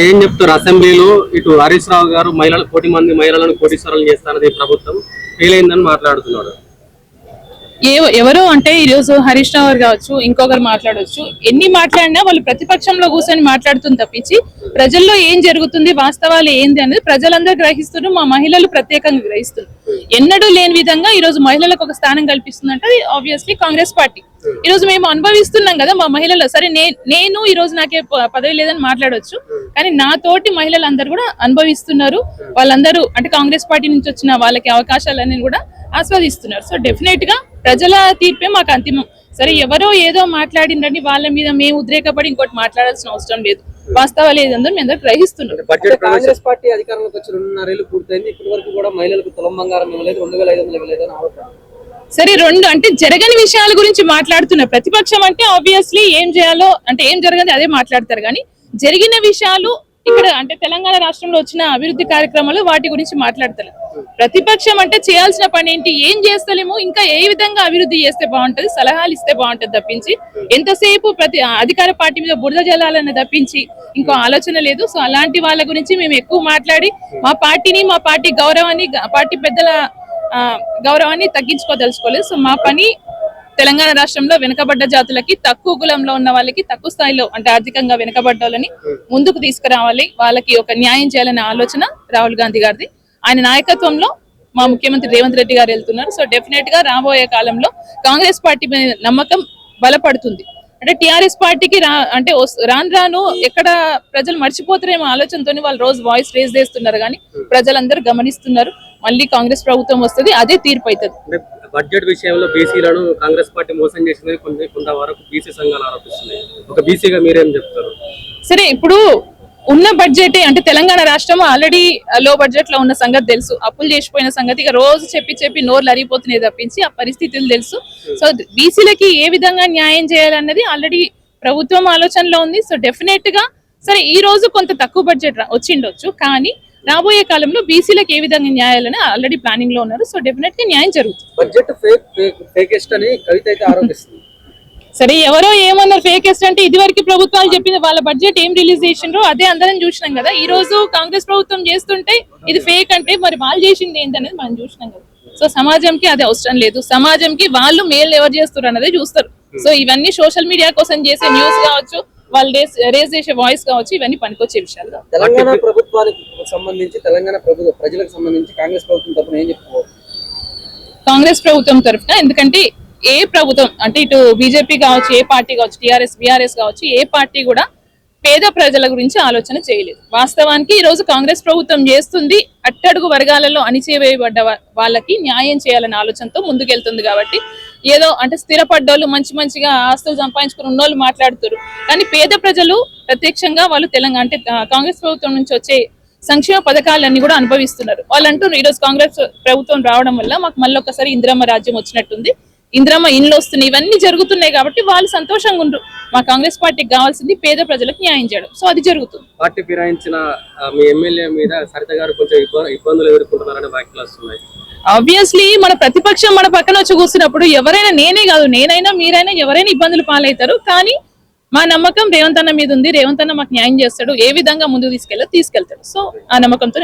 ఏం చెప్తారు అసెంబ్లీలో ఇటు హరీష్ రావు గారు మహిళలు 1 కోటి మంది మహిళలను కోటీశ్వరులను చేస్తారని ప్రభుత్వం ఫెయిల్ అయిందని మాట్లాడుతున్నాడు. ఎవరు అంటే ఈ రోజు హరీష్ రావు గారు కావచ్చు, ఇంకొకరు మాట్లాడవచ్చు. ఎన్ని మాట్లాడినా వాళ్ళు ప్రతిపక్షంలో కూర్చొని మాట్లాడుతుంది తప్పించి ప్రజల్లో ఏం జరుగుతుంది, వాస్తవాలు ఏంది అనేది ప్రజలందరూ గ్రహిస్తున్నారు. మా మహిళలు ప్రత్యేకంగా గ్రహిస్తున్నారు. ఎన్నడూ లేని విధంగా ఈ రోజు మహిళలకు ఒక స్థానం కల్పిస్తుందంటే అది ఆబ్వియస్లీ కాంగ్రెస్ పార్టీ. ఈ రోజు మేము అనుభవిస్తున్నాం కదా మా మహిళలు. సరే నేను ఈ రోజు నాకే పదవి లేదని మాట్లాడవచ్చు, కానీ నా తోటి మహిళలందరూ కూడా అనుభవిస్తున్నారు. వాళ్ళందరూ అంటే కాంగ్రెస్ పార్టీ నుంచి వచ్చిన వాళ్ళకి అవకాశాలన్నీ కూడా ఆస్వాదిస్తున్నారు. సో డెఫినెట్ గా ప్రజల తీర్పే మాకు అంతిమం. సరే ఎవరో ఏదో మాట్లాడిందండి వాళ్ళ మీద మేము ఉద్రేకపడి ఇంకోటి మాట్లాడాల్సిన అవసరం లేదు. వాస్తవాలు ఏదందో మేము అందరూ గ్రహిస్తున్నాం. కాంగ్రెస్ పార్టీ అధికారంలోకి వచ్చి 2.5 ఏళ్లు పూర్తయింది. ఇప్పటి వరకు కూడా మహిళలకు తులం బంగారం ఇవ్వలేదు, 2,500 ఇవ్వలేదు అని ఆరోపణ. సరే అంటే జరగని విషయాల గురించి మాట్లాడుతున్నారు. ప్రతిపక్షం అంటే ఆబ్వియస్లీ ఏం చేయాలో అంటే ఏం జరగదు అదే మాట్లాడతారు. కానీ జరిగిన విషయాలు ఇక్కడ అంటే తెలంగాణ రాష్ట్రంలో వచ్చిన అభివృద్ధి కార్యక్రమాలు వాటి గురించి మాట్లాడతారు. ప్రతిపక్షం అంటే చేయాల్సిన పని ఏంటి, ఏం చేస్తలేమో, ఇంకా ఏ విధంగా అభివృద్ధి చేస్తే బాగుంటది, సలహాలు ఇస్తే బాగుంటది తప్పించి ఎంతసేపు అధికార పార్టీ మీద బురద జల్లాలని తప్పించి ఇంకో ఆలోచన లేదు. సో అలాంటి వాళ్ళ గురించి మేము ఎక్కువ మాట్లాడి మా పార్టీని మా పార్టీ గౌరవాన్ని పార్టీ పెద్దల గౌరవాన్ని తగ్గించుకోదలుచుకోలేదు. సో మా పని తెలంగాణ రాష్ట్రంలో వెనుకబడ్డ జాతులకి, తక్కువ కులంలో ఉన్న వాళ్ళకి, తక్కువ స్థాయిలో అంటే ఆర్థికంగా వెనుకబడ్డ వాళ్ళని ముందుకు తీసుకురావాలి, వాళ్ళకి ఒక న్యాయం చేయాలనే ఆలోచన రాహుల్ గాంధీ గారిది. ఆయన నాయకత్వంలో మా ముఖ్యమంత్రి రేవంత్ రెడ్డి గారు వెళ్తున్నారు. సో డెఫినెట్ గా రాబోయే కాలంలో కాంగ్రెస్ పార్టీ మీద నమ్మకం బలపడుతుంది. అంటే టీఆర్ఎస్ పార్టీకి అంటే రాను ఎక్కడ ప్రజలు మర్చిపోతారేమో ఆలోచనతో వాళ్ళు రోజు వాయిస్ రేజ్ చేస్తున్నారు. కానీ ప్రజలందరూ గమనిస్తున్నారు. మళ్ళీ కాంగ్రెస్ ప్రభుత్వం వస్తుంది, అదే తీర్పు అవుతుంది. బడ్జెట్ విషయంలో బీసీలను కాంగ్రెస్ పార్టీ మోసం చేసిందని కొంతవరకు బీసీ సంఘాలు ఆరోపిస్తున్నాయి. ఒక బీసీగా మీరేం చెప్తారు? సరే ఇప్పుడు ఉన్న బడ్జెట్ అంటే తెలంగాణ రాష్ట్రం ఆల్రెడీ లో బడ్జెట్ లో ఉన్న సంగతి తెలుసు. అప్పులు చేసిపోయిన సంగతి ఇక రోజు చెప్పి నోర్లు అరిగిపోతున్నాయి తప్పించి ఆ పరిస్థితులు తెలుసు. సో బీసీలకి ఏ విధంగా న్యాయం చేయాలన్నది ఆల్రెడీ ప్రభుత్వం ఆలోచనలో ఉంది. సో డెఫినెట్ గా సరే ఈ రోజు కొంత తక్కువ బడ్జెట్ వచ్చిండొచ్చు, కానీ రాబోయే కాలంలో బీసీలకు ఏ విధంగా న్యాయాలని ఆల్రెడీ ప్లానింగ్ లో ఉన్నారు. సో డెఫినెట్ గా న్యాయం జరుగుతుంది. బడ్జెట్ ఫేకెస్ట్ అని కవిత అయితే ఆరోపిస్తుంది. సరే ఎవరో ఏమన్నారు ఫేకెస్ట్ అంటే, ఇదివరకు ప్రభుత్వాలు చెప్పింది వాళ్ళ బడ్జెట్ ఏం రిలీజ్ చేసిండ్రో అదే అందరం చూసినాం కదా. ఈ రోజు కాంగ్రెస్ ప్రభుత్వం చేస్తుంటే ఇది ఫేక్ అంటే మరి వాళ్ళు చేసింది ఏంటనేది మనం చూసినాం కదా. సో సమాజంకి అది అవసరం లేదు. సమాజంకి వాళ్ళు మేలు ఎవరు చేస్తారు అన్నదే చూస్తారు. సో ఇవన్నీ సోషల్ మీడియా కోసం చేసే న్యూస్ కావచ్చు, వాళ్ళు రేజ్ చేసే వాయిస్ కావచ్చు, ఇవన్నీ పనికొచ్చే విషయాలు. తెలంగాణ ప్రభుత్వానికి సంబంధించి తెలంగాణ ప్రజలకు సంబంధించి కాంగ్రెస్ ప్రభుత్వం తరఫున ఏం చెప్పుకోవచ్చు? కాంగ్రెస్ ప్రభుత్వం తరఫున ఎందుకంటే ఏ ప్రభుత్వం అంటే ఇటు బీజేపీ కావచ్చు, ఏ పార్టీ కావచ్చు, టీఆర్ఎస్ బీఆర్ఎస్ కావచ్చు, ఏ పార్టీ కూడా పేద ప్రజల గురించి ఆలోచన చేయలేదు. వాస్తవానికి ఈ రోజు కాంగ్రెస్ ప్రభుత్వం చేస్తుంది అట్టడుగు వర్గాలలో అణిచివేయబడ్డ వాళ్ళకి న్యాయం చేయాలనే ఆలోచనతో ముందుకెళ్తుంది. కాబట్టి ఏదో అంటే స్థిరపడ్డోళ్ళు మంచిగా ఆస్తులు సంపాదించుకుని ఉన్నోళ్ళు మాట్లాడుతారు, కానీ పేద ప్రజలు ప్రత్యక్షంగా వాళ్ళు తెలంగాణ అంటే కాంగ్రెస్ ప్రభుత్వం నుంచి వచ్చే సంక్షేమ పథకాలన్నీ కూడా అనుభవిస్తున్నారు. వాళ్ళు అంటున్నారు ఈరోజు కాంగ్రెస్ ప్రభుత్వం రావడం వల్ల మాకు మళ్ళీ ఒకసారి ఇందిరమ్మ రాజ్యం వచ్చినట్టుంది, ఇందిరమ్మ ఇండ్లు వస్తున్నాయి, ఇవన్నీ జరుగుతున్నాయి కాబట్టి వాళ్ళు సంతోషంగా ఉండరు. మా కాంగ్రెస్ పార్టీకి కావాల్సింది పేద ప్రజలకు న్యాయం చేయడం. సో అది జరుగుతుంది. పార్టీ ఫిరాయించిన మీ ఎమ్మెల్యే మీద సరిత గారు కొంచెం ఇబ్బందులు ఎదుర్కొంటున్నారని వ్యాఖ్యలు వస్తున్నాయి. ఆబ్వియస్లీ మన ప్రతిపక్షం మన పక్కన వచ్చి కూర్చున్నప్పుడు ఎవరైనా, నేనే కాదు నేనైనా మీరైనా ఎవరైనా ఇబ్బందులు పాలవుతారు. కానీ మా నమ్మకం రేవంత్ అన్న మీద ఉంది. రేవంత్ అన్న మాకు న్యాయం చేస్తాడు, ఏ విధంగా ముందుకు తీసుకెళ్తాడు. సో ఆ నమ్మకంతో